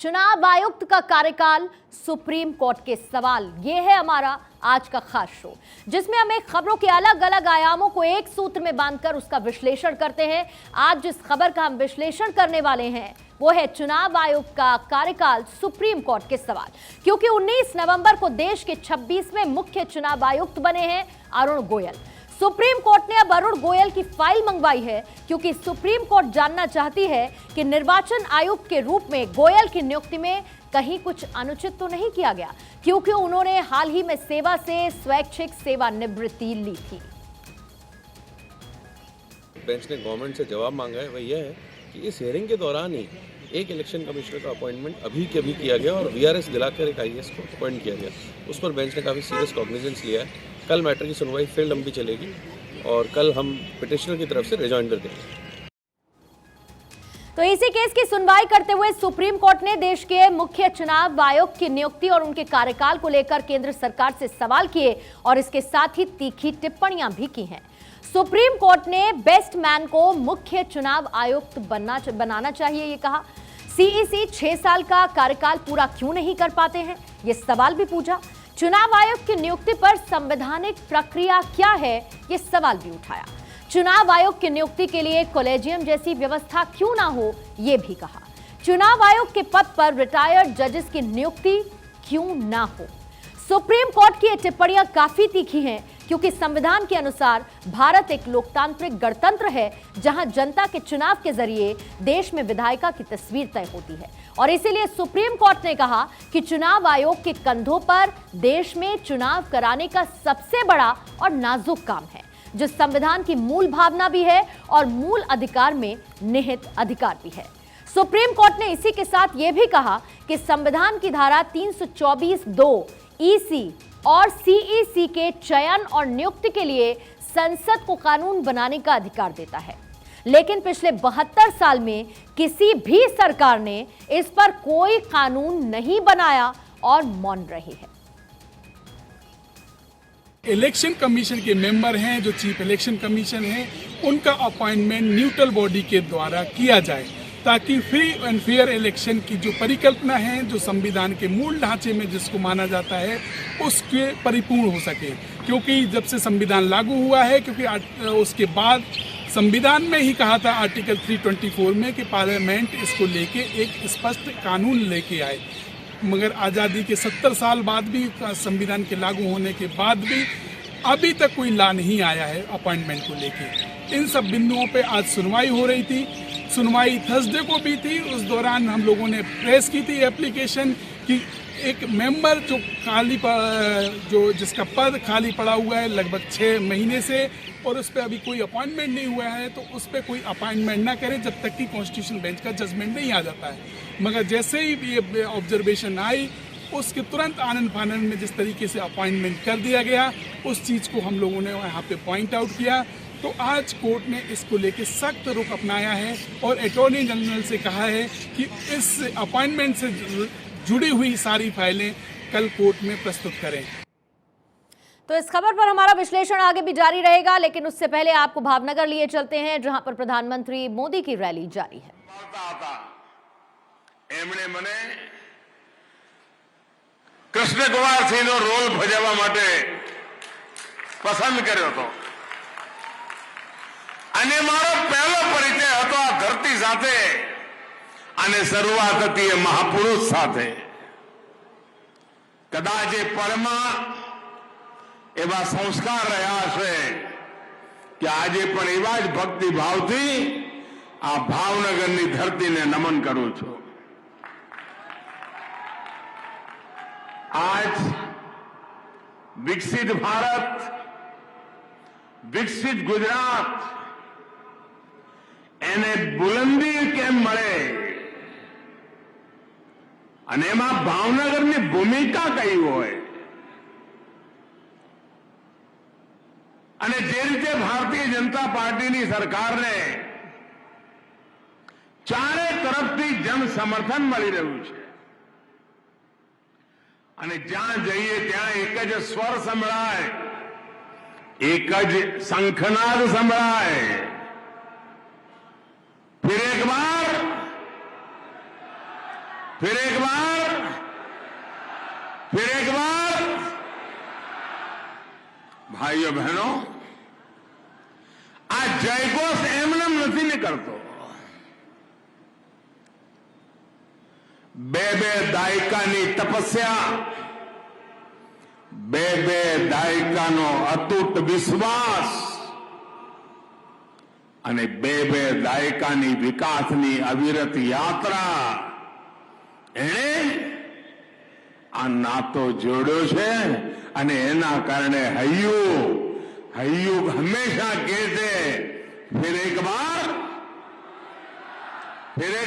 चुनाव आयुक्त का कार्यकाल, सुप्रीम कोर्ट के सवाल, ये है हमारा आज का खास शो, जिसमें हम एक खबरों के अलग अलग आयामों को एक सूत्र में बांधकर उसका विश्लेषण करते हैं। आज जिस खबर का हम विश्लेषण करने वाले हैं वो है चुनाव आयोग का कार्यकाल, सुप्रीम कोर्ट के सवाल। क्योंकि 19 नवंबर को देश के 26वें मुख्य चुनाव आयुक्त बने हैं अरुण गोयल। सुप्रीम कोर्ट ने अब अरुण गोयल की फाइल मंगवाई है, क्योंकि सुप्रीम कोर्ट जानना चाहती है कि निर्वाचन आयुक्त के रूप में गोयल की नियुक्ति में कहीं कुछ अनुचित तो नहीं किया गया, क्योंकि उन्होंने हाल ही में सेवा से स्वैच्छिक सेवानिवृत्ति ली थी। बेंच ने गवर्नमेंट से जवाब मांगा है, वह यह है कि इस हियरिंग के दौरान ही एक इलेक्शन कमिश्नर का अपॉइंटमेंट अभी के अभी किया गया और वीआरएस दिलाकर एक आईएएस को अपॉइंट किया गया। उस पर बेंच ने काफ़ी सीरियस कॉग्निजेंस लिया है। कल मैटर की सुनवाई फिर लंबी चलेगी और कल हम पिटिशनर की तरफ से रिजॉइंडर देंगे। तो इसी केस की सुनवाई करते हुए सुप्रीम कोर्ट ने देश के मुख्य चुनाव आयुक्त की नियुक्ति और उनके कार्यकाल को लेकर केंद्र सरकार से सवाल किए और इसके साथ ही तीखी टिप्पणियां भी की हैं। सुप्रीम कोर्ट ने बेस्ट मैन को मुख्य चुनाव आयुक्त बनाना चाहिए, ये कहा। सीईसी 6 साल का कार्यकाल पूरा क्यों नहीं कर पाते हैं, ये सवाल भी पूछा। चुनाव आयुक्त की नियुक्ति पर संवैधानिक प्रक्रिया क्या है, ये सवाल भी उठाया। चुनाव आयोग की नियुक्ति के लिए कॉलेजियम जैसी व्यवस्था क्यों ना हो, ये भी कहा। चुनाव आयोग के पद पर रिटायर्ड जजेस की नियुक्ति क्यों ना हो। सुप्रीम कोर्ट की ये टिप्पणियां काफी तीखी हैं, क्योंकि संविधान के अनुसार भारत एक लोकतांत्रिक गणतंत्र है, जहां जनता के चुनाव के जरिए देश में विधायिका की तस्वीर तय होती है। और इसीलिए सुप्रीम कोर्ट ने कहा कि चुनाव आयोग के कंधों पर देश में चुनाव कराने का सबसे बड़ा और नाजुक काम है, जो संविधान की मूल भावना भी है और मूल अधिकार में निहित अधिकार भी है। सुप्रीम कोर्ट ने इसी के साथ यह भी कहा कि संविधान की धारा 324(2) ईसी और सीईसी के चयन और नियुक्ति के लिए संसद को कानून बनाने का अधिकार देता है, लेकिन पिछले 72 साल में किसी भी सरकार ने इस पर कोई कानून नहीं बनाया और मौन रही है। इलेक्शन कमीशन के मेंबर हैं, जो चीफ इलेक्शन कमीशन है, उनका अपॉइंटमेंट न्यूट्रल बॉडी के द्वारा किया जाए, ताकि फ्री एंड फेयर इलेक्शन की जो परिकल्पना है, जो संविधान के मूल ढांचे में जिसको माना जाता है, उसके परिपूर्ण हो सके। क्योंकि जब से संविधान लागू हुआ है, क्योंकि उसके बाद संविधान में ही कहा था आर्टिकल 324 में कि पार्लियामेंट इसको लेके एक स्पष्ट कानून लेके आए, मगर आज़ादी के 70 साल बाद भी, संविधान के लागू होने के बाद भी अभी तक कोई ला नहीं आया है अपॉइंटमेंट को लेके। इन सब बिंदुओं पे आज सुनवाई हो रही थी। सुनवाई थर्सडे को भी थी। उस दौरान हम लोगों ने प्रेस की थी एप्लीकेशन कि एक मेंबर जो जिसका पद खाली पड़ा हुआ है लगभग 6 महीने से, और उस पर अभी कोई अपॉइंटमेंट नहीं हुआ है, तो उस पर कोई अपॉइंटमेंट ना करे जब तक कि कॉन्स्टिट्यूशन बेंच का जजमेंट नहीं आ जाता है। मगर जैसे ही ये ऑब्जर्वेशन आई, उसके तुरंत आनन फानन में जिस तरीके से अपॉइंटमेंट कर दिया गया, उस चीज़ को हम लोगों ने यहाँ पे पॉइंट आउट किया। तो आज कोर्ट ने इसको लेके सख्त रुख अपनाया है और अटॉर्नी जनरल से कहा है कि इस अपॉइंटमेंट से जुड़ी हुई सारी फाइलें कल कोर्ट में प्रस्तुत करें। तो इस खबर पर हमारा विश्लेषण आगे भी जारी रहेगा, लेकिन उससे पहले आपको भावनगर लिए चलते हैं, जहां पर प्रधानमंत्री मोदी की रैली जारी है। કૃષ્ણ કુમાર સિંહનો રોલ ભજવવા માટે પસંદ કર્યો હતો અને મારો પહેલો પરિચય હતો આ ધરતી સાથે અને શરૂઆત હતી એ મહાપુરુષ સાથે। કદાચ એ પળમાં એવા સંસ્કાર રહ્યા છે કે આજે પણ એવા જ ભક્તિ ભાવથી આ ભાવનગરની ધરતીને નમન કરું છું। आज विकसित भारत, विकसित गुजरात એને બુલંદી કેમ મળે અને એમાં ભાવનગરની ભૂમિકા કઈ હોય, અને જે રીતે ભારતીય જનતા પાર્ટીની સરકારને ચારે તરફથી જન સમર્થન મળી રહ્યું છે અને જ્યાં જઈએ ત્યાં એક જ સ્વર સંભળાય, એક જ શંખનાદ સંભળાય। फिर एक बार फिर एक बार भाइयों बहनों, आ जयघोष एमनेम नहीं निकलतो। બે દાયકાની તપસ્યા, બે દાયકાનો અતૂટ વિશ્વાસ અને બે દાયકાની વિકાસની અવિરત યાત્રા એણે આ નાતો જોડ્યો છે અને એના કારણે હૈયું હંમેશા કહે છે फिर एक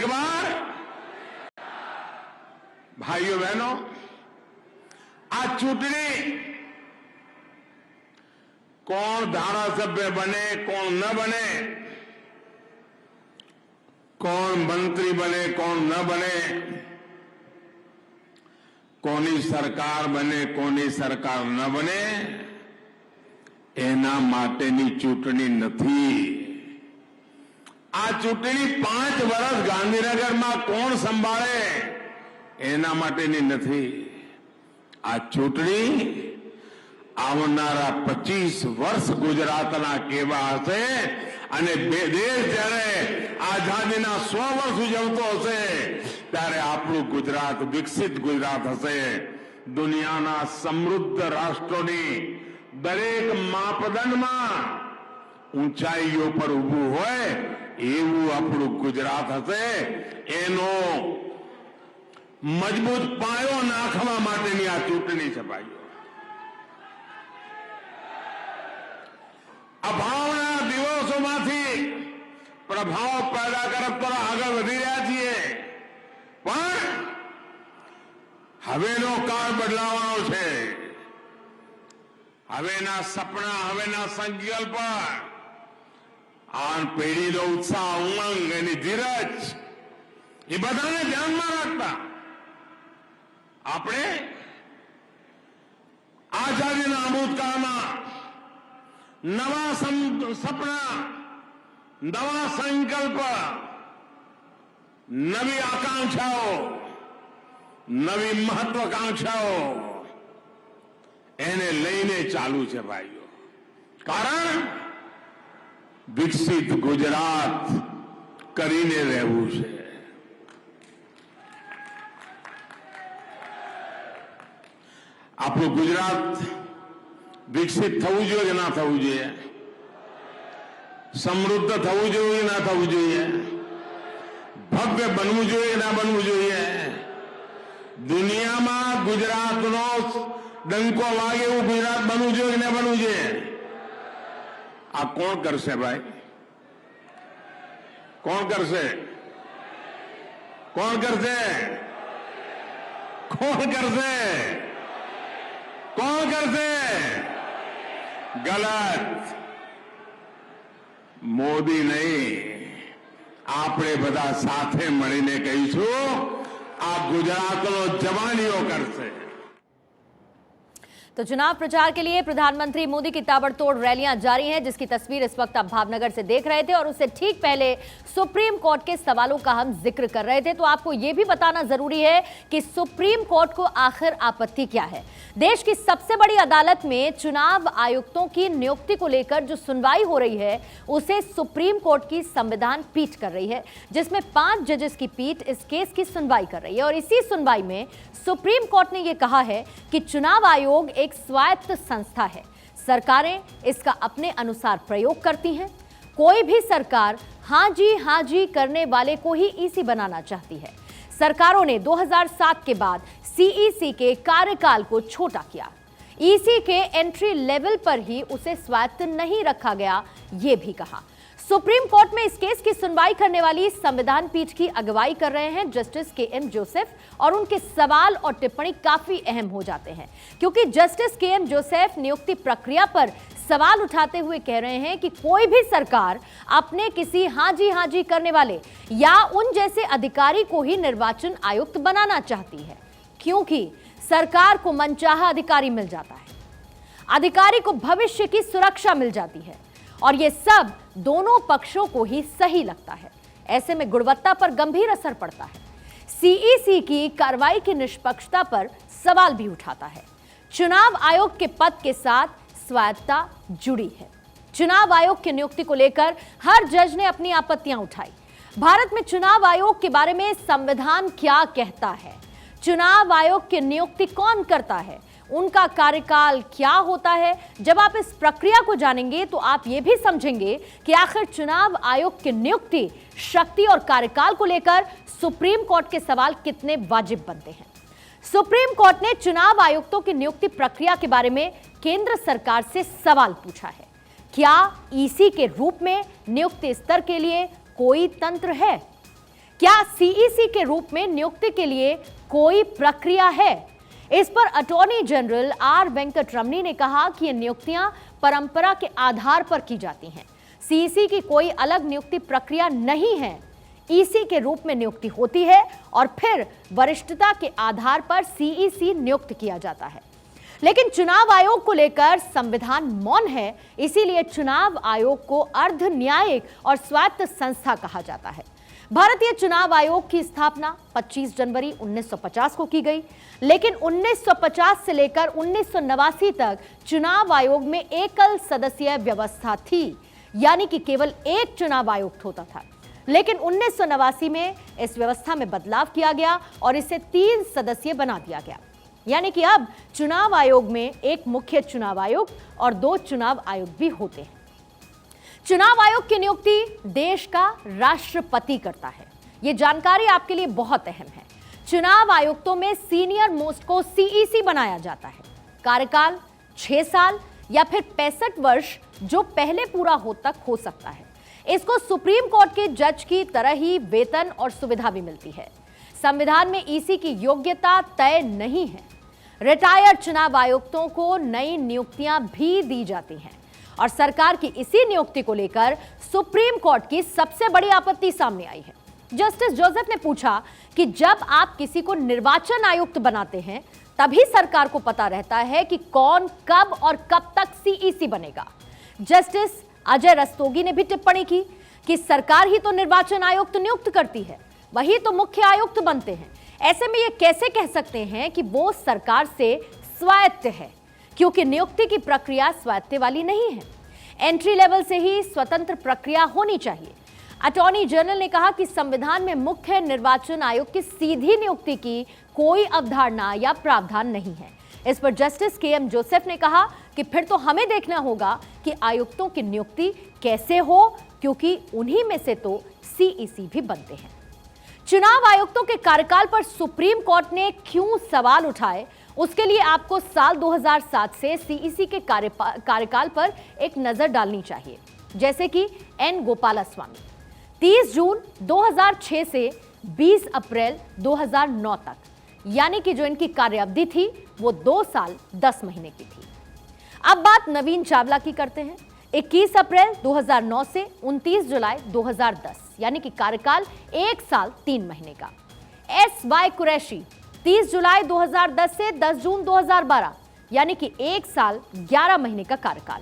बार भाइयों बहनों, आ चूंटणी कौन धारासभ्य बने कौन न बने, कौन मंत्री बने कौन न बने, कोनी सरकार बने कोनी सरकार न बने, एना माटेनी चूंटणी नथी। आ चूंटणी 5 वर्ष गांधीनगर में कोण संभाळे एना माटेनी नथी। आ चूंटणी आवनारा 25 वर्ष गुजरातना केवा हशे अने देश ज्यारे आजादीना 100 वर्ष उजवतो हशे त्यारे आपणुं गुजरात विकसित गुजरात हशे। दुनियाना समृद्ध राष्ट्रोनी दरेक मापदंड में ऊंचाईओ पर उभू होय एवं आपणुं गुजरात हशे। एनो मजबूत पायो नाखवा माटेनी आ चूंटणी छे भाईओ। अभावना दिवसोमांथी प्रभाव पैदा करत पर आगळ वधी रह्या छीए, पण हवेनो काळ बदलावानो छे। हवेना सपना हवेना संकल्प आन पेढ़ीनो उत्साह उमंग एनी धीरज ए बधाने ध्यानमां राखता आपणे आजादीना अमृतकाळमां नवा सपना नवा संकल्प नवी आकांक्षाओं नवी महत्वाकांक्षाओं એને લઈને ચાલુ છે ભાઈઓ। કારણ વિકસિત ગુજરાત કરીને રહેવું છે। આપણું ગુજરાત વિકસિત થવું જોઈએ કે ના થવું જોઈએ? સમૃદ્ધ થવું જોઈએ કે ના થવું જોઈએ? ભવ્ય બનવું જોઈએ કે ના બનવું જોઈએ? દુનિયામાં ગુજરાતનો डंको वागे वो गुजरात बनू जो कि नहीं बनू जो? आ कौन करशे भाई? कौन करशे? कौन करशे? कौन करशे? कौन करशे? गलत। मोदी नहीं, आपणे बधा साथे मळीने कहीशुं आ गुजरातनो जवानीओ करशे। तो चुनाव प्रचार के लिए प्रधानमंत्री मोदी की ताबड़तोड़ रैलियां जारी हैं, जिसकी तस्वीर इस वक्त आप भावनगर से देख रहे थे और उससे ठीक पहले सुप्रीम कोर्ट के सवालों का हम जिक्र कर रहे थे। तो आपको यह भी बताना जरूरी है कि सुप्रीम कोर्ट को आखिर आपत्ति क्या है। देश की सबसे बड़ी अदालत में चुनाव आयुक्तों की नियुक्ति को लेकर जो सुनवाई हो रही है उसे सुप्रीम कोर्ट की संविधान पीठ कर रही है, जिसमें 5 जजेस की पीठ इस केस की सुनवाई कर रही है। और इसी सुनवाई में सुप्रीम कोर्ट ने यह कहा है कि चुनाव आयोग एक स्वायत्त संस्था है, सरकारें इसका अपने अनुसार प्रयोग करती हैं। कोई भी सरकार हाँ जी करने वाले को ही ईसी बनाना चाहती है। सरकारों ने 2007 के बाद सीईसी के कार्यकाल को छोटा किया। ईसी के एंट्री लेवल पर ही उसे स्वायत्त नहीं रखा गया, ये भी कहा। सुप्रीम कोर्ट में इस केस की सुनवाई करने वाली संविधान पीठ की अगुवाई कर रहे हैं जस्टिस के.एम. जोसेफ और उनके सवाल और टिप्पणी काफी अहम हो जाते हैं, क्योंकि जस्टिस के.एम. जोसेफ नियुक्ति प्रक्रिया पर सवाल उठाते हुए कह रहे हैं कि कोई भी सरकार अपने किसी हाँ जी करने वाले या उन जैसे अधिकारी को ही निर्वाचन आयुक्त बनाना चाहती है, क्योंकि सरकार को मनचाहा अधिकारी मिल जाता है, अधिकारी को भविष्य की सुरक्षा मिल जाती है और ये सब दोनों पक्षों को ही सही लगता है। ऐसे में गुणवत्ता पर गंभीर असर पड़ता है। सीईसी की कार्रवाई की निष्पक्षता पर सवाल भी उठाता है। चुनाव आयोग के पद के साथ स्वायत्तता जुड़ी है। चुनाव आयोग की नियुक्ति को लेकर हर जज ने अपनी आपत्तियां उठाई। भारत में चुनाव आयोग के बारे में संविधान क्या कहता है? चुनाव आयोग की नियुक्ति कौन करता है? उनका कार्यकाल क्या होता है? जब आप इस प्रक्रिया को जानेंगे तो आप ये भी समझेंगे कि आखिर चुनाव आयोग की नियुक्ति, शक्ति और कार्यकाल को लेकर सुप्रीम कोर्ट के सवाल कितने वाजिब बनते हैं। सुप्रीम कोर्ट ने चुनाव आयुक्तों की नियुक्ति प्रक्रिया के बारे में केंद्र सरकार से सवाल पूछा है। क्या ईसी के रूप में नियुक्ति स्तर के लिए कोई तंत्र है? क्या सीईसी के रूप में नियुक्ति के लिए कोई प्रक्रिया है? इस पर अटॉर्नी जनरल आर वेंकटरमणी ने कहा कि ये नियुक्तियां परंपरा के आधार पर की जाती हैं। सीईसी की कोई अलग नियुक्ति प्रक्रिया नहीं है। ईसी के रूप में नियुक्ति होती है और फिर वरिष्ठता के आधार पर सीईसी नियुक्त किया जाता है। लेकिन चुनाव आयोग को लेकर संविधान मौन है, इसीलिए चुनाव आयोग को अर्ध न्यायिक और स्वायत्त संस्था कहा जाता है। भारतीय चुनाव आयोग की स्थापना 25 जनवरी 1950 को की गई, लेकिन 1950 से लेकर 1989 तक चुनाव आयोग में एकल सदस्यीय व्यवस्था थी, यानी कि केवल एक चुनाव आयुक्त होता था। लेकिन 1989 में इस व्यवस्था में बदलाव किया गया और इसे 3 सदस्यीय बना दिया गया, यानी कि अब चुनाव आयोग में एक मुख्य चुनाव आयुक्त और 2 चुनाव आयुक्त भी होते हैं। चुनाव आयोग की नियुक्ति देश का राष्ट्रपति करता है। यह जानकारी आपके लिए बहुत अहम है। चुनाव आयुक्तों में सीनियर मोस्ट को सीईसी बनाया जाता है। कार्यकाल 6 साल या फिर 65 वर्ष जो पहले पूरा हो तक हो सकता है। इसको सुप्रीम कोर्ट के जज की तरह ही वेतन और सुविधा भी मिलती है। संविधान में ईसी की योग्यता तय नहीं है। रिटायर्ड चुनाव आयुक्तों को नई नियुक्तियां भी दी जाती हैं और सरकार की इसी नियुक्ति को लेकर सुप्रीम कोर्ट की सबसे बड़ी आपत्ति सामने आई है। जस्टिस जोसेफ ने पूछा कि जब आप किसी को निर्वाचन आयुक्त बनाते हैं तभी सरकार को पता रहता है कि कौन कब और कब तक सीईसी बनेगा। जस्टिस अजय रस्तोगी ने भी टिप्पणी की कि सरकार ही तो निर्वाचन आयुक्त नियुक्त करती है, वही तो मुख्य आयुक्त बनते हैं। ऐसे में ये कैसे कह सकते हैं कि वो सरकार से स्वायत्त है, क्योंकि नियुक्ति की प्रक्रिया स्वायत्त वाली नहीं है। एंट्री लेवल से ही स्वतंत्र प्रक्रिया होनी चाहिए। अटॉर्नी जनरल ने कहा कि संविधान में मुख्य निर्वाचन आयुक्त की सीधी नियुक्ति की कोई अवधारणा या प्रावधान नहीं है। इस पर जस्टिस केएम जोसेफ ने कहा कि फिर तो हमें देखना होगा कि आयुक्तों की नियुक्ति कैसे हो, क्योंकि उन्हीं में से तो सीईसी भी बनते हैं। चुनाव आयुक्तों के कार्यकाल पर सुप्रीम कोर्ट ने क्यों सवाल उठाए, उसके लिए आपको साल 2007 से सीईसी के कार्यकाल पर एक नजर डालनी चाहिए। जैसे कि एन गोपालास्वामी 30 जून 2006 से 20 अप्रैल 2009 तक, यानी कि जो इनकी कार्यावधि थी वो 2 साल 10 महीने की थी। अब बात नवीन चावला की करते हैं। 21 अप्रैल 2009 से 29 जुलाई 2010, यानी कि कार्यकाल 1 साल 3 महीने का। एस.वाई. कुरैशी 30 जुलाई 2010 से 10 जून 2012, यानी कि 1 साल 11 महीने का कार्यकाल।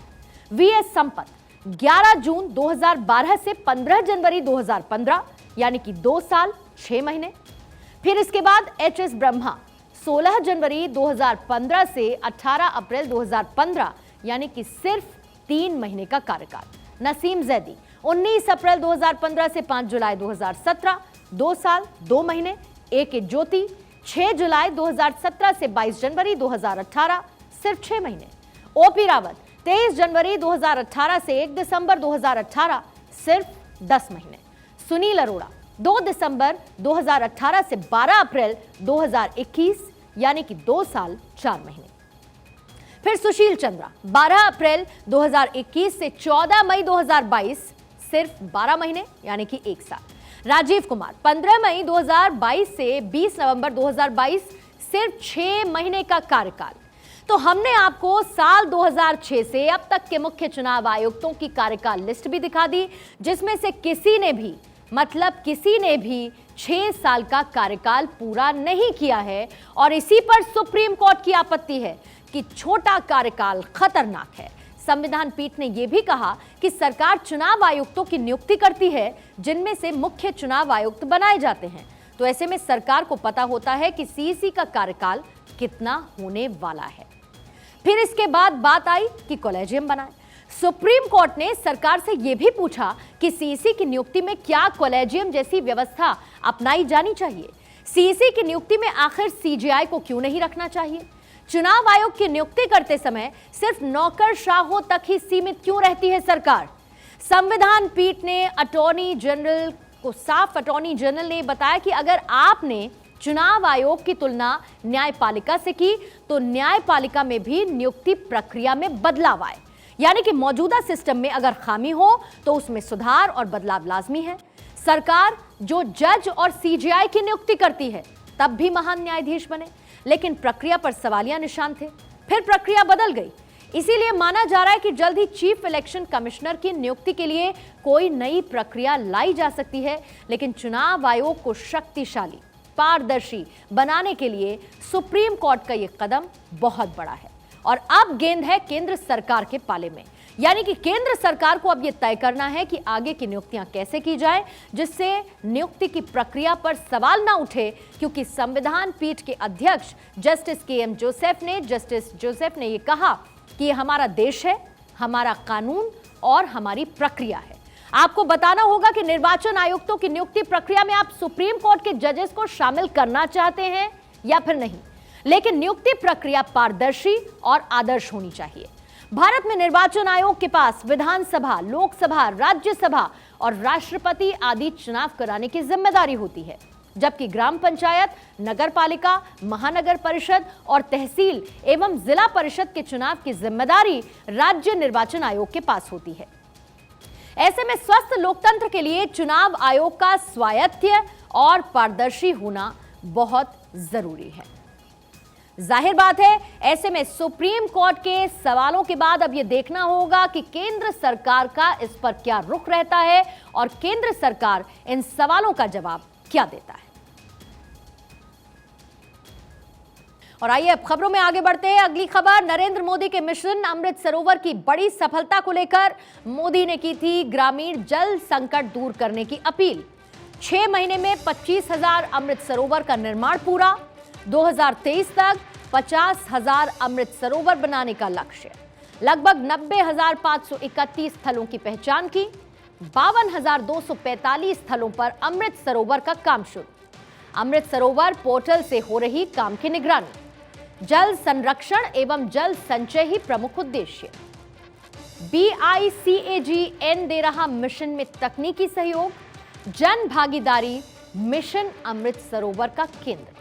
वी.एस. संपत 11 जून 2012 से 15 जनवरी 2015, यानी कि 2 साल 6 महीने। फिर इसके बाद एच.एस. ब्रह्मा 16 जनवरी 2015 से 18 अप्रैल 2015, यानी कि सिर्फ 3 महीने का कार्यकाल। नसीम जैदी 19 अप्रैल 2015 से 5 जुलाई 2017, 2 साल 2 महीने। ए.के. ज्योति 6 जुलाई 2017 से 22 जनवरी 2018, सिर्फ 6 महीने। ओपी रावत 23 जनवरी 2018 से 1 दिसंबर 2018, सिर्फ 10 महीने। सुनील अरोड़ा 2 दिसंबर 2018 से 12 अप्रैल 2021, यानी कि 2 साल 4 महीने। फिर सुशील चंद्रा 12 अप्रैल 2021 से 14 मई 2022, सिर्फ 12 महीने, यानी कि 1 साल। राजीव कुमार 15 मई 2022 से 20 नवंबर 2022, सिर्फ 6 महीने का कार्यकाल। तो हमने आपको साल 2006 से अब तक के मुख्य चुनाव आयुक्तों की कार्यकाल लिस्ट भी दिखा दी, जिसमें से किसी ने भी 6 साल का कार्यकाल पूरा नहीं किया है। और इसी पर सुप्रीम कोर्ट की आपत्ति है कि छोटा कार्यकाल खतरनाक है। संविधान पीठ ने यह भी कहा कि सरकार चुनाव आयुक्तों की नियुक्ति करती है, जिनमें से मुख्य चुनाव आयुक्त बनाए जाते हैं। तो ऐसे में सरकार को पता होता है कि सीईसी का कार्यकाल कितना होने वाला है। फिर इसके बाद बात आई कि कॉलेजियम बनाए। सुप्रीम कोर्ट ने सरकार से यह भी पूछा कि सीईसी की नियुक्ति में क्या कॉलेजियम जैसी व्यवस्था अपनाई जानी चाहिए। सीईसी की नियुक्ति में आखिर सीजेआई को क्यों नहीं रखना चाहिए। चुनाव आयोग की नियुक्ति करते समय सिर्फ नौकरशाहों तक ही सीमित क्यों रहती है सरकार। संविधान पीठ ने अटॉर्नी जनरल ने बताया कि अगर आपने चुनाव आयोग की तुलना न्यायपालिका से की तो न्यायपालिका में भी नियुक्ति प्रक्रिया में बदलाव आए, यानी कि मौजूदा सिस्टम में अगर खामी हो तो उसमें सुधार और बदलाव लाजमी है। सरकार जो जज और सीजेआई की नियुक्ति करती है तब भी महान न्यायाधीश बने, लेकिन प्रक्रिया पर सवालिया निशान थे। फिर प्रक्रिया बदल गई, इसीलिए माना जा रहा है कि जल्द ही चीफ इलेक्शन कमिश्नर की नियुक्ति के लिए कोई नई प्रक्रिया लाई जा सकती है। लेकिन चुनाव आयोग को शक्तिशाली, पारदर्शी बनाने के लिए सुप्रीम कोर्ट का यह कदम बहुत बड़ा है और अब गेंद है केंद्र सरकार के पाले में, यानी कि केंद्र सरकार को अब यह तय करना है कि आगे की नियुक्तियां कैसे की जाए जिससे नियुक्ति की प्रक्रिया पर सवाल ना उठे, क्योंकि संविधान पीठ के अध्यक्ष जस्टिस जस्टिस जोसेफ ने यह कहा कि ये हमारा देश है, हमारा कानून और हमारी प्रक्रिया है। आपको बताना होगा कि निर्वाचन आयुक्तों की नियुक्ति प्रक्रिया में आप सुप्रीम कोर्ट के जजेस को शामिल करना चाहते हैं या फिर नहीं, लेकिन नियुक्ति प्रक्रिया पारदर्शी और आदर्श होनी चाहिए। भारत में निर्वाचन आयोग के पास विधानसभा, लोकसभा, राज्यसभा और राष्ट्रपति आदि चुनाव कराने की जिम्मेदारी होती है, जबकि ग्राम पंचायत, नगर पालिका, महानगर परिषद और तहसील एवं जिला परिषद के चुनाव की जिम्मेदारी राज्य निर्वाचन आयोग के पास होती है। ऐसे में स्वस्थ लोकतंत्र के लिए चुनाव आयोग का स्वायत्त और पारदर्शी होना बहुत जरूरी है। जाहिर बात है, ऐसे में सुप्रीम कोर्ट के सवालों के बाद अब यह देखना होगा कि केंद्र सरकार का इस पर क्या रुख रहता है और केंद्र सरकार इन सवालों का जवाब क्या देता है। और आइए अब खबरों में आगे बढ़ते हैं। अगली खबर, नरेंद्र मोदी के मिशन अमृत सरोवर की बड़ी सफलता को लेकर मोदी ने की थी ग्रामीण जल संकट दूर करने की अपील। 6 महीने में 25,000 अमृत सरोवर का निर्माण पूरा, 2023 तक 50,000 अमृत सरोवर बनाने का लक्ष्य। लगभग 90,531 स्थलों की पहचान की, 52,245 स्थलों पर अमृत सरोवर का काम शुरू। अमृत सरोवर पोर्टल से हो रही काम की निगरानी, जल संरक्षण एवं जल संचय ही प्रमुख उद्देश्य। BICAGN दे रहा मिशन में तकनीकी सहयोग, जन भागीदारी मिशन अमृत सरोवर का केंद्र।